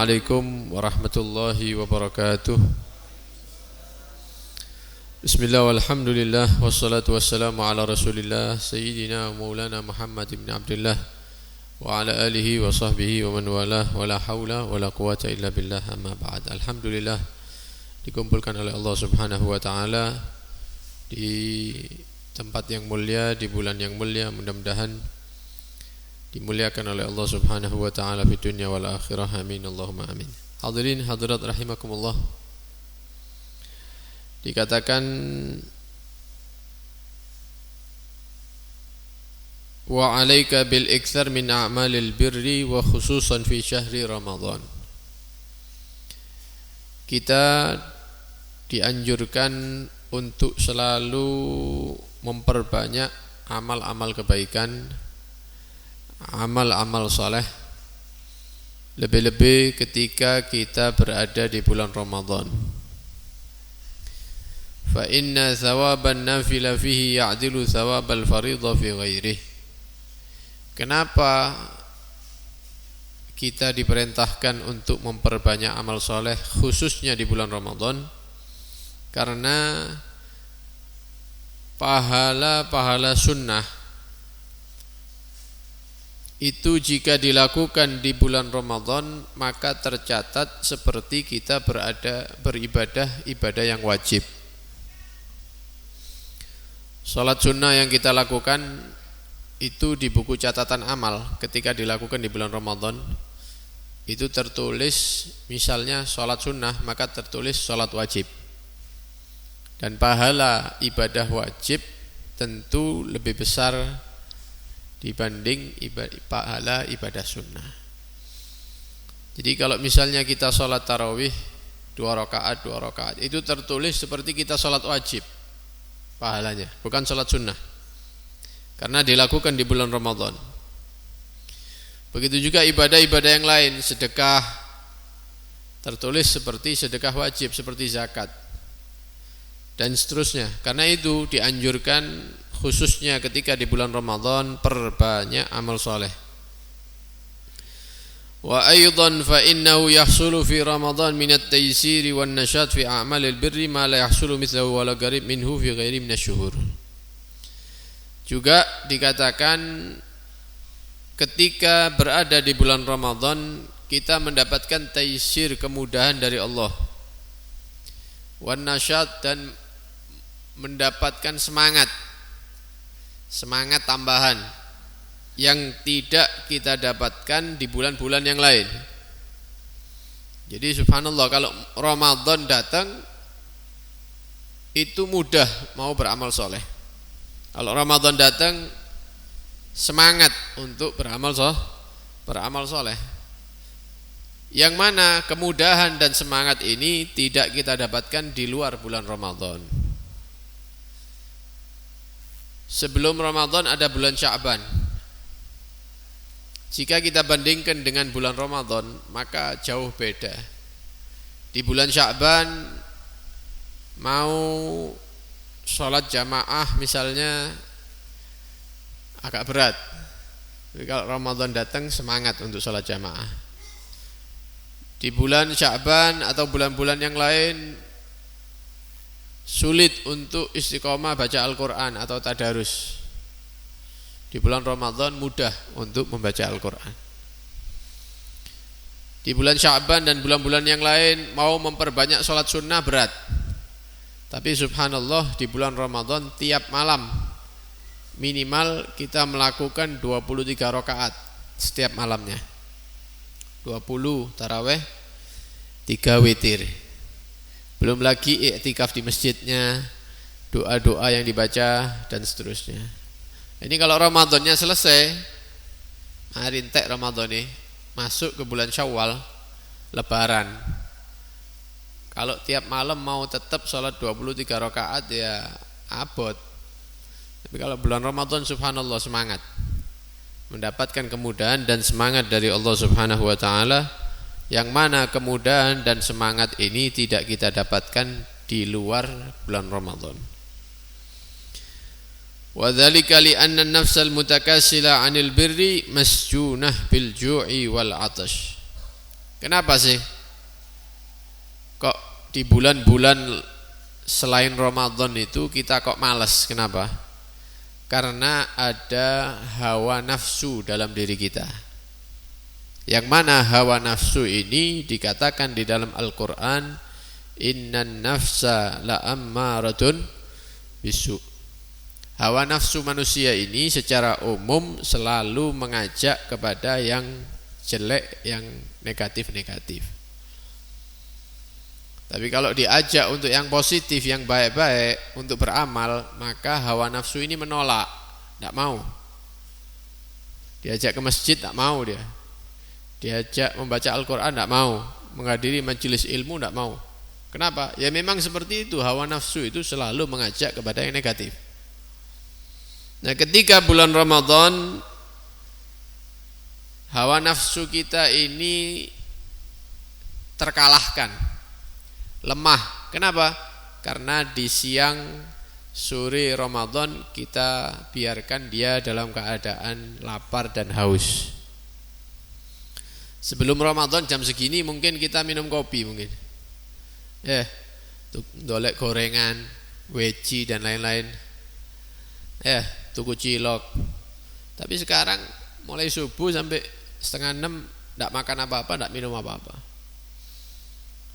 Assalamualaikum warahmatullahi wabarakatuh. Bismillah walhamdulillah wassalatu wassalamu ala rasulillah Sayyidina maulana Muhammad ibn Abdullah wa ala alihi wa sahbihi wa man walah wa la hawla wa la quwata illa billah amma ba'd. Alhamdulillah dikumpulkan oleh Allah subhanahu wa ta'ala di tempat yang mulia, di bulan yang mulia. Mudah-mudahan dimuliakan oleh Allah subhanahu wa ta'ala di dunia wal akhirah. Amin Allahumma amin. Hadirin hadirat rahimakumullah, dikatakan wa alaika bil iktsar min a'malil birri wa khususan fi syahri Ramadan. Kita dianjurkan untuk selalu memperbanyak amal-amal kebaikan, amal-amal saleh, lebih-lebih ketika kita berada di bulan Ramadan. Fa inna thawaban nafila fihi ya'dilu thawabal fardha fi ghairihi. Kenapa kita diperintahkan untuk memperbanyak amal saleh khususnya di bulan Ramadan? Karena pahala-pahala sunnah itu jika dilakukan di bulan Ramadan maka tercatat seperti kita beribadah ibadah yang wajib. Salat sunnah yang kita lakukan itu di buku catatan amal ketika dilakukan di bulan Ramadan itu tertulis, misalnya salat sunnah maka tertulis salat wajib. Dan pahala ibadah wajib tentu lebih besar dibanding pahala ibadah sunnah. Jadi kalau misalnya kita sholat tarawih 2 rakaat itu tertulis seperti kita sholat wajib pahalanya, bukan sholat sunnah, karena dilakukan di bulan Ramadan. Begitu juga ibadah-ibadah yang lain, sedekah tertulis seperti sedekah wajib, seperti zakat dan seterusnya. Karena itu dianjurkan khususnya ketika di bulan Ramadan perbanyak amal soleh. Wa aidan fa innahu yahsulu fi Ramadan min at-taysiri wan nasyat fi a'malil birri ma la yahsulu mithluhu wa la qarib minhu fi ghairi minasy-syuhur. Juga dikatakan ketika berada di bulan Ramadan kita mendapatkan taysir, kemudahan dari Allah, wan nasyat, dan mendapatkan semangat tambahan yang tidak kita dapatkan di bulan-bulan yang lain. Jadi subhanallah, kalau Ramadan datang itu mudah mau beramal soleh. Kalau Ramadan datang semangat untuk beramal soleh. Yang mana kemudahan dan semangat ini tidak kita dapatkan di luar bulan Ramadan. Sebelum Ramadan ada bulan Sya'ban. Jika kita bandingkan dengan bulan Ramadan maka jauh beda. Di bulan Sya'ban mau sholat jamaah misalnya agak berat. Tapi kalau Ramadan datang semangat untuk sholat jamaah. Di bulan Sya'ban atau bulan-bulan yang lain sulit untuk istiqomah baca Al-Quran atau tadarus. Di bulan Ramadan mudah untuk membaca Al-Quran. Di bulan Sya'ban dan bulan-bulan yang lain mau memperbanyak sholat sunnah berat. Tapi subhanallah di bulan Ramadan tiap malam minimal kita melakukan 23 rakaat setiap malamnya. 20 taraweh, 3 witir. Belum lagi iktikaf di masjidnya, doa-doa yang dibaca dan seterusnya. Ini kalau Ramadannya selesai, hari entek Ramadan ini masuk ke bulan Syawal, Lebaran. Kalau tiap malam mau tetap sholat 23 rakaat ya abot. Tapi kalau bulan Ramadan subhanallah semangat, mendapatkan kemudahan dan semangat dari Allah subhanahu wa ta'ala, yang mana kemudahan dan semangat ini tidak kita dapatkan di luar bulan Ramadan. Wa dzalika li anna an-nafsal mutakassila 'anil birri masjunah bil ju'i wal 'atash. Kenapa sih kok di bulan-bulan selain Ramadan itu kita kok malas? Kenapa? Karena ada hawa nafsu dalam diri kita. Yang mana hawa nafsu ini dikatakan di dalam Al-Quran, innan nafsa la'ammaratun bisu. Hawa nafsu manusia ini secara umum selalu mengajak kepada yang jelek, yang negatif-negatif. Tapi kalau diajak untuk yang positif, yang baik-baik, untuk beramal, maka hawa nafsu ini menolak, tidak mau. Diajak ke masjid, tidak mau dia. Diajak membaca Al-Quran, tidak mau. Menghadiri majelis ilmu, tidak mau. Kenapa? Ya memang seperti itu, hawa nafsu itu selalu mengajak kepada yang negatif. Nah, ketika bulan Ramadan, hawa nafsu kita ini terkalahkan, lemah. Kenapa? Karena di siang sore Ramadan kita biarkan dia dalam keadaan lapar dan haus. Sebelum Ramadan jam segini mungkin kita minum kopi mungkin. Dolek gorengan, weci dan lain-lain. Tuku cilok. Tapi sekarang mulai subuh sampai 5:30 tidak makan apa-apa, tidak minum apa-apa.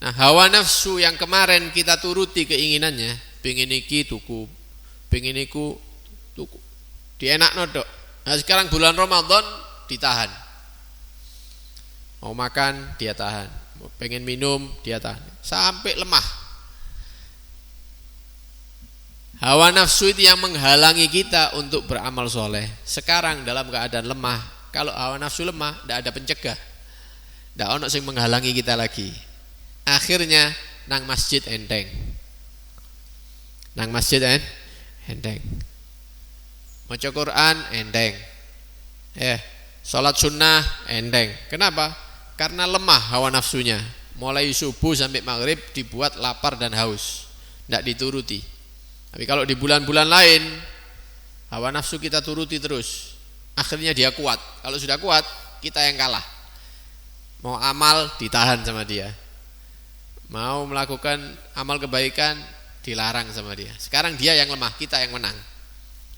Nah, hawa nafsu yang kemarin kita turuti keinginannya, pengen iki tuku, pengen iku tuku, dienak nodok. Nah, sekarang bulan Ramadan ditahan. Mau makan dia tahan, pengen minum dia tahan, sampai lemah. Hawa nafsu itu yang menghalangi kita untuk beramal soleh. Sekarang dalam keadaan lemah. Kalau hawa nafsu lemah, tidak ada pencegah, tidak ada yang menghalangi kita lagi. Akhirnya nang masjid enteng, nang masjid enteng, maca Quran enteng, sholat sunnah enteng. Kenapa? Karena lemah hawa nafsunya. Mulai subuh sampai maghrib dibuat lapar dan haus, tidak dituruti. Tapi kalau di bulan-bulan lain, hawa nafsu kita turuti terus, akhirnya dia kuat. Kalau sudah kuat, kita yang kalah. Mau amal ditahan sama dia, mau melakukan amal kebaikan dilarang sama dia. Sekarang dia yang lemah, kita yang menang.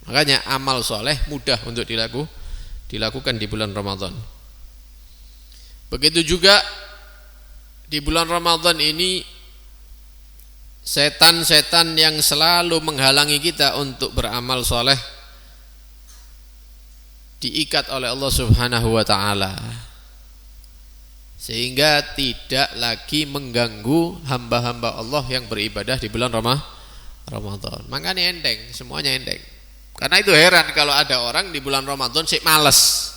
Makanya amal soleh mudah untuk dilakukan di bulan Ramadan. Begitu juga di bulan Ramadan ini, setan-setan yang selalu menghalangi kita untuk beramal soleh diikat oleh Allah Subhanahu wa ta'ala, sehingga tidak lagi mengganggu hamba-hamba Allah yang beribadah di bulan Ramadan. Makanya enteng, semuanya enteng. Karena itu heran kalau ada orang di bulan Ramadan sih males.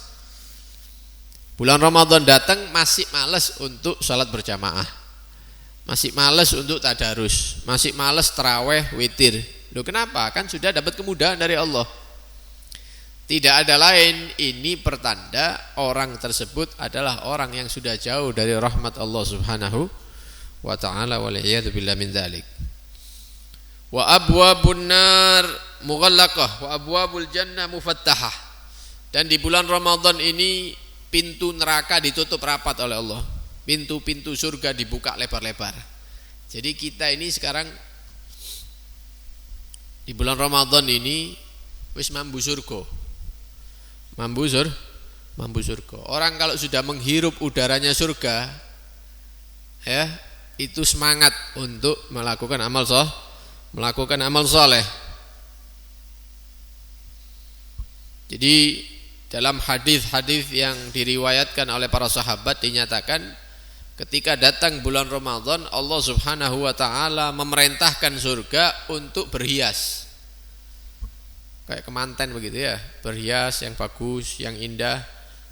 Bulan Ramadan datang masih males untuk salat berjamaah, masih males untuk tadarus, masih males tarawih witir. Loh, kenapa? Kan sudah dapat kemudahan dari Allah. Tidak ada lain, ini pertanda orang tersebut adalah orang yang sudah jauh dari rahmat Allah Subhanahu wa ta'ala, wal'iyadu billah min dzalik. Wa abwabun nar mughallaqah wa abwabul jannah mufattahah. Dan di bulan Ramadan ini pintu neraka ditutup rapat oleh Allah, pintu-pintu surga dibuka lebar-lebar. Jadi kita ini sekarang di bulan Ramadan ini wis mambu surga. Mambu surga. Orang kalau sudah menghirup udaranya surga, itu semangat untuk melakukan amal soleh. Jadi dalam hadis-hadis yang diriwayatkan oleh para sahabat dinyatakan, ketika datang bulan Ramadan, Allah Subhanahu wa ta'ala memerintahkan surga untuk berhias. Kayak kemanten begitu ya, berhias yang bagus, yang indah.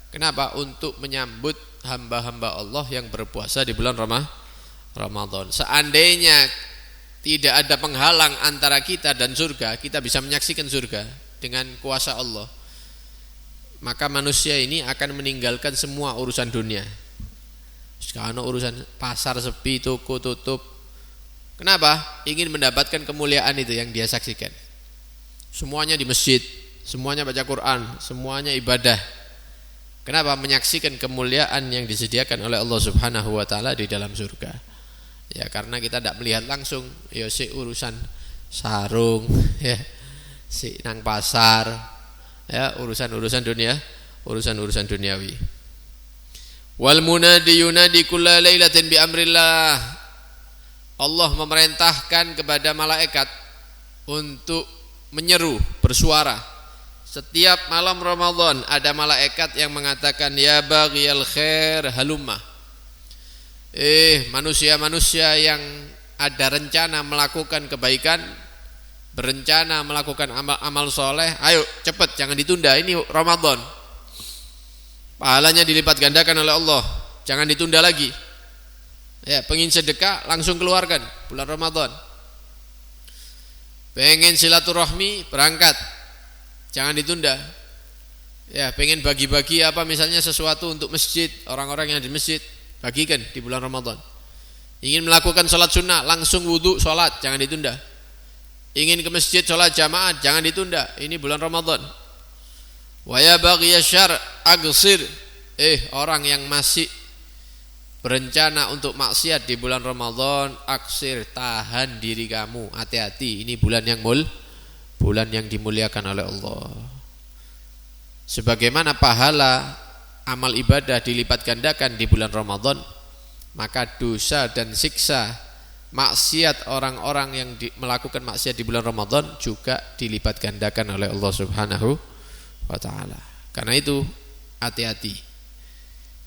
Kenapa? Untuk menyambut hamba-hamba Allah yang berpuasa di bulan Ramadan. Seandainya tidak ada penghalang antara kita dan surga, kita bisa menyaksikan surga dengan kuasa Allah, maka manusia ini akan meninggalkan semua urusan dunia. Sekarang urusan pasar sepi, toko tutup. Kenapa? Ingin mendapatkan kemuliaan itu yang dia saksikan. Semuanya di masjid, semuanya baca Quran, semuanya ibadah. Kenapa? Menyaksikan kemuliaan yang disediakan oleh Allah Subhanahu wa taala di dalam surga. Ya, karena kita tidak melihat langsung, ya si urusan sarung, ya si nang pasar, ya urusan-urusan dunia, urusan-urusan duniawi. Wal munadi yunadi kulla lailatin bi amrillah. Allah memerintahkan kepada malaikat untuk menyeru, bersuara. Setiap malam Ramadan ada malaikat yang mengatakan ya baghiyal khair halumma. Manusia-manusia yang ada rencana melakukan kebaikan, berencana melakukan amal soleh, ayo cepat, jangan ditunda, ini Ramadan. Pahalanya dilipat gandakan oleh Allah, jangan ditunda lagi. Ya, pengen sedekah langsung keluarkan bulan Ramadan. Pengen silaturahmi berangkat, jangan ditunda. Ya, pengen bagi-bagi apa misalnya sesuatu untuk masjid, orang-orang yang di masjid, bagikan di bulan Ramadan. Ingin melakukan sholat sunnah, langsung wudu sholat, jangan ditunda. Ingin ke masjid sholat jamaah, jangan ditunda, ini bulan Ramadan. Wa ya baghiya syar aghsir. Orang yang masih berencana untuk maksiat di bulan Ramadan, aksir, tahan diri kamu, hati-hati, ini bulan yang dimuliakan oleh Allah. Sebagaimana pahala amal ibadah dilipat gandakan di bulan Ramadan, maka dosa dan siksa maksiat orang-orang yang melakukan maksiat di bulan Ramadan juga dilipat gandakan oleh Allah Subhanahu wa taala. Karena itu hati-hati,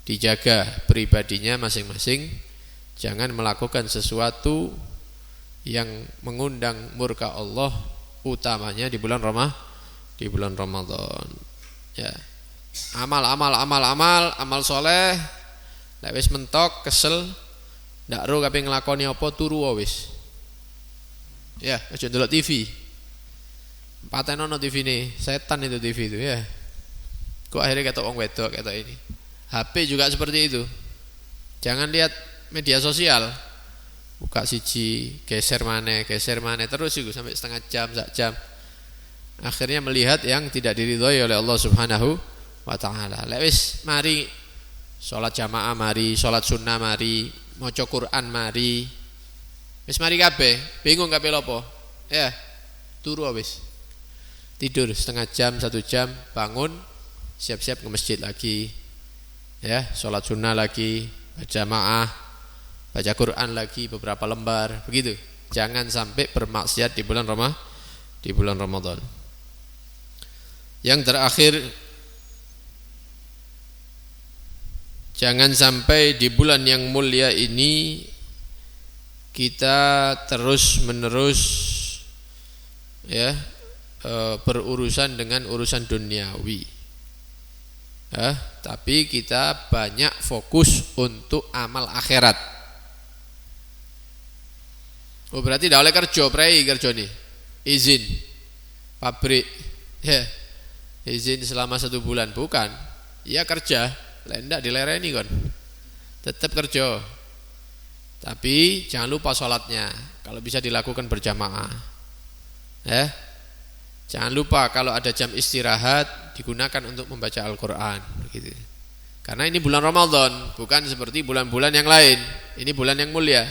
dijaga pribadinya masing-masing, jangan melakukan sesuatu yang mengundang murka Allah, utamanya di bulan Ramadan. Ya. Amal soleh, lek wis mentok kesel, ndak ro kabeh nglakoni apa turu wis. Ya, aja ndelok TV. Patenono TV ini, setan itu TV itu ya. Kok akhirnya ketok wong wedok ketok ini. HP juga seperti itu. Jangan lihat media sosial. Buka siji, geser mana terus itu sampai setengah jam, sak jam. Akhirnya melihat yang tidak diridhoi oleh Allah Subhanahu wa taala. Lek wis mari salat jamaah, mari salat sunnah, mari maca Quran, mari. Wis mari kabeh, bingung kabeh lopo? Ya, turu wis. Tidur setengah jam, 1 jam, bangun, siap-siap ke masjid lagi. Ya, sholat sunnah lagi, berjamaah, baca Quran lagi beberapa lembar, begitu. Jangan sampai bermaksiat di bulan Ramadan. Yang terakhir, jangan sampai di bulan yang mulia ini kita terus-menerus ya berurusan dengan urusan duniawi. Tapi kita banyak fokus untuk amal akhirat. Berarti tidak oleh kerja nih, izin pabrik, ya, izin selama 1 bulan, bukan? Ya kerja, ndak dilereni kon, tetap kerja. Tapi jangan lupa sholatnya, kalau bisa dilakukan berjamaah. Jangan lupa kalau ada jam istirahat digunakan untuk membaca Al-Quran, begitu. Karena ini bulan Ramadan, bukan seperti bulan-bulan yang lain. Ini bulan yang mulia.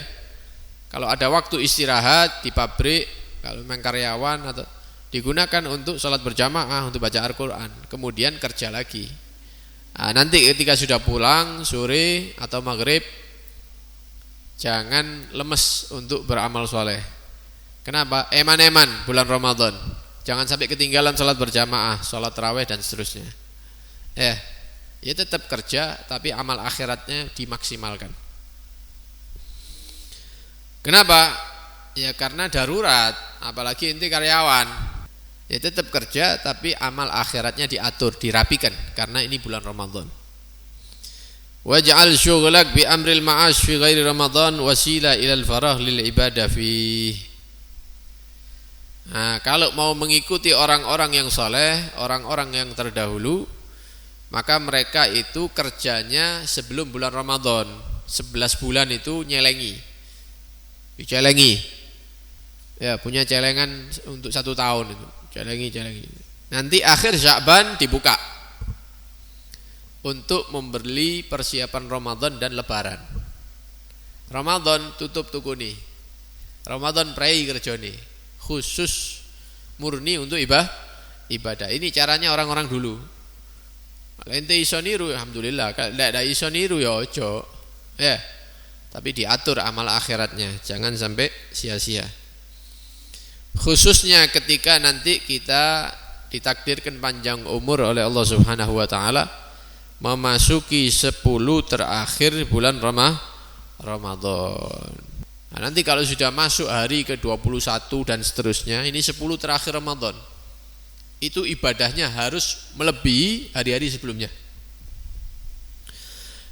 Kalau ada waktu istirahat di pabrik, kalau memang karyawan atau digunakan untuk sholat berjamaah, untuk baca Al-Quran, kemudian kerja lagi. Nanti ketika sudah pulang sore atau maghrib, jangan lemes untuk beramal soleh. Kenapa? Eman-eman bulan Ramadan. Jangan sampai ketinggalan sholat berjamaah, sholat tarawih dan seterusnya. Ya tetap kerja, tapi amal akhiratnya dimaksimalkan. Kenapa? Ya karena darurat, apalagi inti karyawan. Ya tetap kerja, tapi amal akhiratnya diatur, dirapikan, karena ini bulan Ramadan. Waj'al syughlak bi amril ma'ash fi ghairi Ramadan wasila ilal farah lil ibadah fi. Kalau mau mengikuti orang-orang yang soleh, orang-orang yang terdahulu, maka mereka itu kerjanya sebelum bulan Ramadan 11 bulan itu celengi, ya punya celengan untuk 1 tahun itu celengi. Nanti akhir Sya'ban dibuka, untuk membeli persiapan Ramadan dan Lebaran. Ramadan tutup tukuni, Ramadan prei kerjone, khusus murni untuk ibadah. Ini caranya orang-orang dulu. Kalau ente iso niru alhamdulillah, kalau ndak iso niru ya ojo. Ya. Tapi diatur amal akhiratnya, jangan sampai sia-sia. Khususnya ketika nanti kita ditakdirkan panjang umur oleh Allah Subhanahu wa taala memasuki 10 terakhir bulan Ramadan. Nah, nanti kalau sudah masuk hari ke-21 dan seterusnya, ini 10 terakhir Ramadan. Itu ibadahnya harus melebihi hari-hari sebelumnya.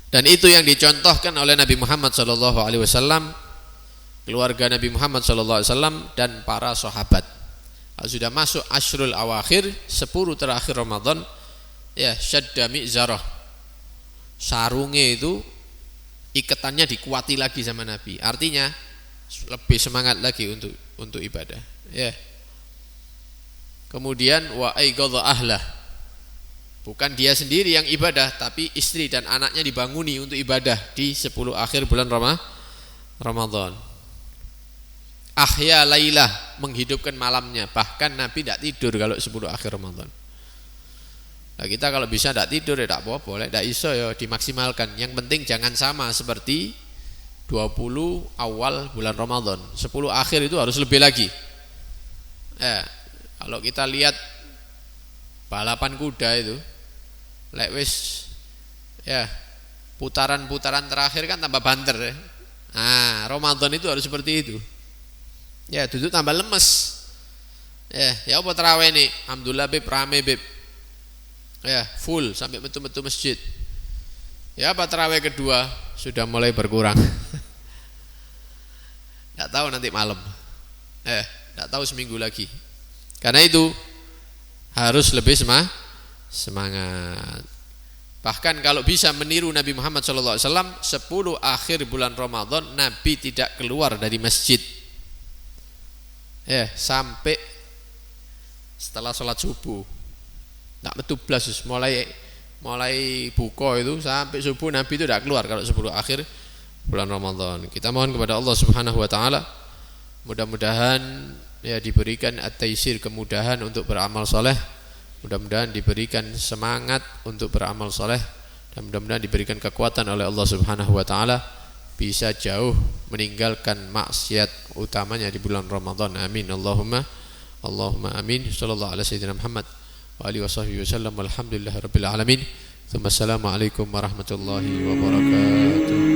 Dan itu yang dicontohkan oleh Nabi Muhammad SAW, keluarga Nabi Muhammad SAW dan para sahabat. Kalau sudah masuk Ashrul Awakhir, 10 terakhir Ramadan, ya syadda mi'zarah, sarungnya itu ikatannya dikuati lagi sama Nabi. Artinya lebih semangat lagi untuk ibadah. Ya. Kemudian wa aiqadha ahlah. Bukan dia sendiri yang ibadah, tapi istri dan anaknya dibanguni untuk ibadah di 10 akhir bulan Ramadan. Ahya lailah, menghidupkan malamnya. Bahkan Nabi tidak tidur kalau 10 akhir Ramadan. Nah, kita kalau bisa tidak tidur ya tidak apa-apa, tidak iso ya dimaksimalkan. Yang penting jangan sama seperti 20 awal bulan Ramadan. 10 akhir itu harus lebih lagi. Kalau kita lihat balapan kuda itu, lek wis ya putaran-putaran terakhir kan tambah banter ya. Nah, Ramadan itu harus seperti itu. Ya, duduk tambah lemes. Ya apa tarawih nih? Alhamdulillah beb rame beb. Ya, full sampai metu-metu masjid. Ya, apa tarawih kedua sudah mulai berkurang. Enggak tahu nanti malam. Enggak tahu seminggu lagi. Karena itu harus lebih semangat. Bahkan kalau bisa meniru Nabi Muhammad SAW, 10 akhir bulan Ramadan Nabi tidak keluar dari masjid. Sampai setelah sholat subuh. Tidak metu blas, mulai buka itu sampai subuh Nabi itu tidak keluar kalau 10 akhir bulan Ramadan. Kita mohon kepada Allah Subhanahu wa taala mudah-mudahan ya diberikan at-taisir, kemudahan untuk beramal soleh, mudah-mudahan diberikan semangat untuk beramal soleh, dan mudah-mudahan diberikan kekuatan oleh Allah Subhanahu wa taala bisa jauh meninggalkan maksiat utamanya di bulan Ramadan. Amin Allahumma amin. Sallallahu alaihi wasallam Muhammad wa alihi washabbihi wasallam. Walhamdulillahirabbil alamin. Assalamualaikum warahmatullahi wabarakatuh.